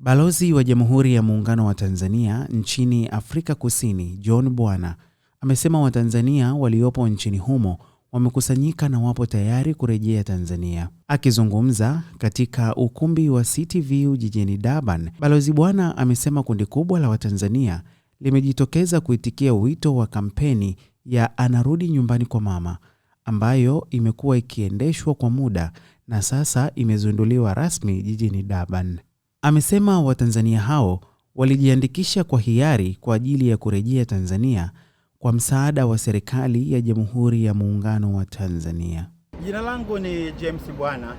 Balozi wa Jamhuri ya Muungano wa Tanzania nchini Afrika Kusini, John Bwana, amesema Watanzania waliopo nchini humo wamekusanyika na wapo tayari kurejea Tanzania. Akizungumza katika ukumbi wa City View jijini Durban, Balozi Bwana amesema kundi kubwa la Watanzania limejitokeza kuitikia wito wa kampeni ya Anarudi Nyumbani kwa Mama, ambayo imekuwa ikiendeshwa kwa muda na sasa imezinduliwa rasmi jijini Durban. Amesema Watanzania hao walijiandikisha kwa hiari kwa ajili ya kurejea Tanzania kwa msaada wa serikali ya Jamhuri ya Muungano wa Tanzania. Jina langu ni James Bwana.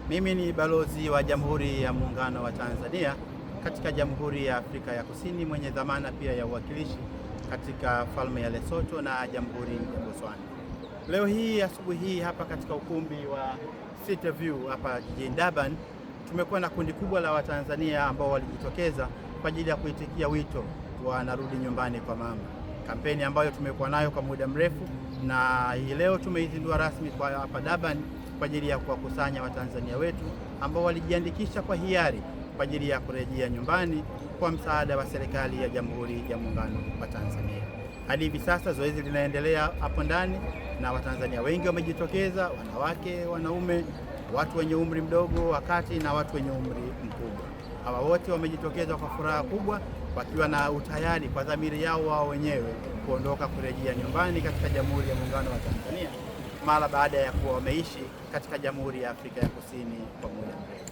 Mimi ni balozi wa Jamhuri ya Muungano wa Tanzania katika Jamhuri ya Afrika ya Kusini, mwenye dhamana pia ya uwakilishi katika Falme ya Lesotho na Jamhuri ya Botswana. Leo hii asubuhi hii hapa katika ukumbi wa City View hapa jijini Durban, tumekuwa na kundi kubwa la Watanzania ambao walijitokeza kwa ajili ya kuitikia wito wa Narudi Nyumbani kwa Mama, kampeni ambayo tumekuwa nayo kwa muda mrefu, na hii leo tumeizindua rasmi kwa hapa Durban kwa ajili ya kuwakusanya Watanzania wetu ambao walijiandikisha kwa hiari kwa ajili ya kurejea nyumbani kwa msaada wa serikali ya Jamhuri ya Muungano wa Tanzania. Hadi hivi sasa zoezi linaendelea hapo ndani na Watanzania wengi wamejitokeza, wanawake, wanaume, watu wenye umri mdogo, wakati na watu wenye umri mkubwa. Hawa wote wamejitokeza kwa furaha kubwa, wakiwa na utayari kwa dhamiri yao wao wenyewe kuondoka kurejea nyumbani katika Jamhuri ya Muungano wa Tanzania mara baada ya kuwa wameishi katika Jamhuri ya Afrika ya Kusini kwa muda mrefu.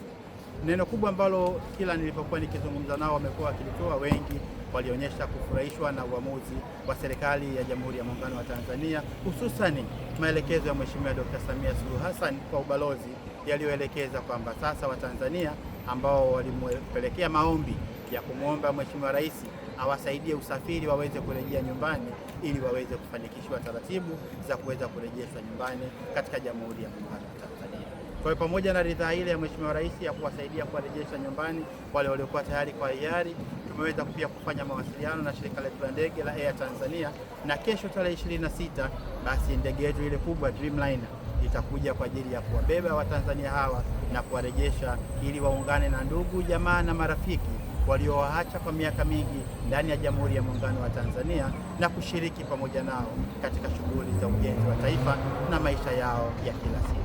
Neno kubwa ambalo kila nilipokuwa nikizungumza nao wamekuwa wakilitoa, wengi walionyesha kufurahishwa na uamuzi wa serikali ya Jamhuri ya Muungano wa Tanzania, hususani maelekezo ya Mheshimiwa Dr. Samia Suluhu Hassan kwa ubalozi yaliyoelekeza kwamba sasa Watanzania ambao walimpelekea maombi ya kumwomba Mheshimiwa Rais awasaidie usafiri waweze kurejea nyumbani ili waweze kufanikishwa taratibu za kuweza kurejeshwa nyumbani katika Jamhuri ya Muungano wa Tanzania. Kwa hiyo pamoja na ridhaa ile ya Mheshimiwa Rais ya kuwasaidia kuwarejesha nyumbani wale waliokuwa tayari kwa hiari, tumeweza pia kufanya mawasiliano na shirika letu la ndege la Air Tanzania, na kesho tarehe 26 basi ndege yetu ile kubwa Dreamliner itakuja kwa ajili ya kuwabeba Watanzania hawa na kuwarejesha ili waungane na ndugu, jamaa na marafiki waliowaacha kwa miaka mingi ndani ya Jamhuri ya Muungano wa Tanzania na kushiriki pamoja nao katika shughuli za ujenzi wa taifa na maisha yao ya kila siku.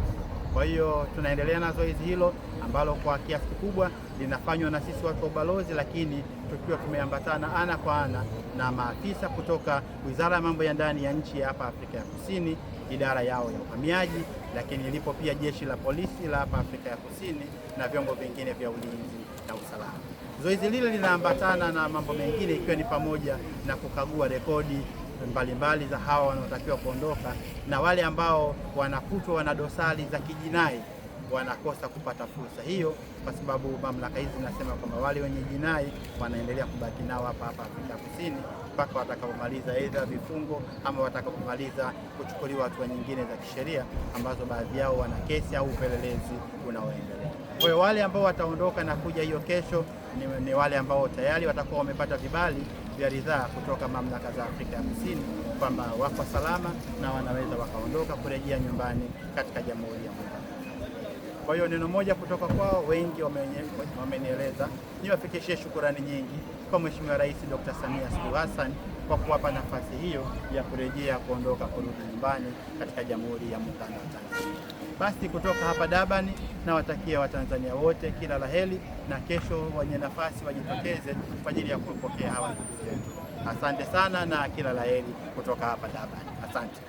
Kwa hiyo tunaendelea na zoezi hilo ambalo kwa kiasi kikubwa linafanywa na sisi watu wa ubalozi, lakini tukiwa tumeambatana ana kwa ana na maafisa kutoka Wizara ya Mambo ya Ndani ya nchi hapa Afrika ya Kusini, idara yao ya uhamiaji, lakini ilipo pia jeshi la polisi la hapa Afrika ya Kusini na vyombo vingine vya ulinzi na usalama. Zoezi lile linaambatana na mambo mengine, ikiwa ni pamoja na kukagua rekodi mbalimbali za hawa wanaotakiwa kuondoka, na wale ambao wanakutwa wana dosari za kijinai wanakosa kupata fursa hiyo, kwa sababu mamlaka hizi zinasema kwamba wale wenye jinai wanaendelea kubaki nao hapa Afrika Kusini mpaka watakapomaliza aidha vifungo ama watakapomaliza kuchukuliwa hatua nyingine za kisheria ambazo baadhi yao wana kesi au upelelezi unaoendelea. Kwa hiyo wale ambao wataondoka na kuja hiyo kesho ni wale ambao tayari watakuwa wamepata vibali vya ridhaa kutoka mamlaka za Afrika ya Kusini kwamba wako salama na wanaweza wakaondoka kurejea nyumbani katika Jamhuri ya Muungano. Kwa hiyo neno moja kutoka kwao, wengi wamenieleza niwafikishie shukurani nyingi kwa Mheshimiwa Rais Dr. Samia Suluhu Hassan kwa kuwapa nafasi hiyo ya kurejea kuondoka kurudi nyumbani katika Jamhuri ya Muungano wa Tanzania. Basi kutoka hapa Durban nawatakia Watanzania wote kila laheri, na kesho wenye nafasi wajitokeze kwa ajili ya kupokea hawa ndugu zetu. Asante sana na kila laheri kutoka hapa Durban. Asante.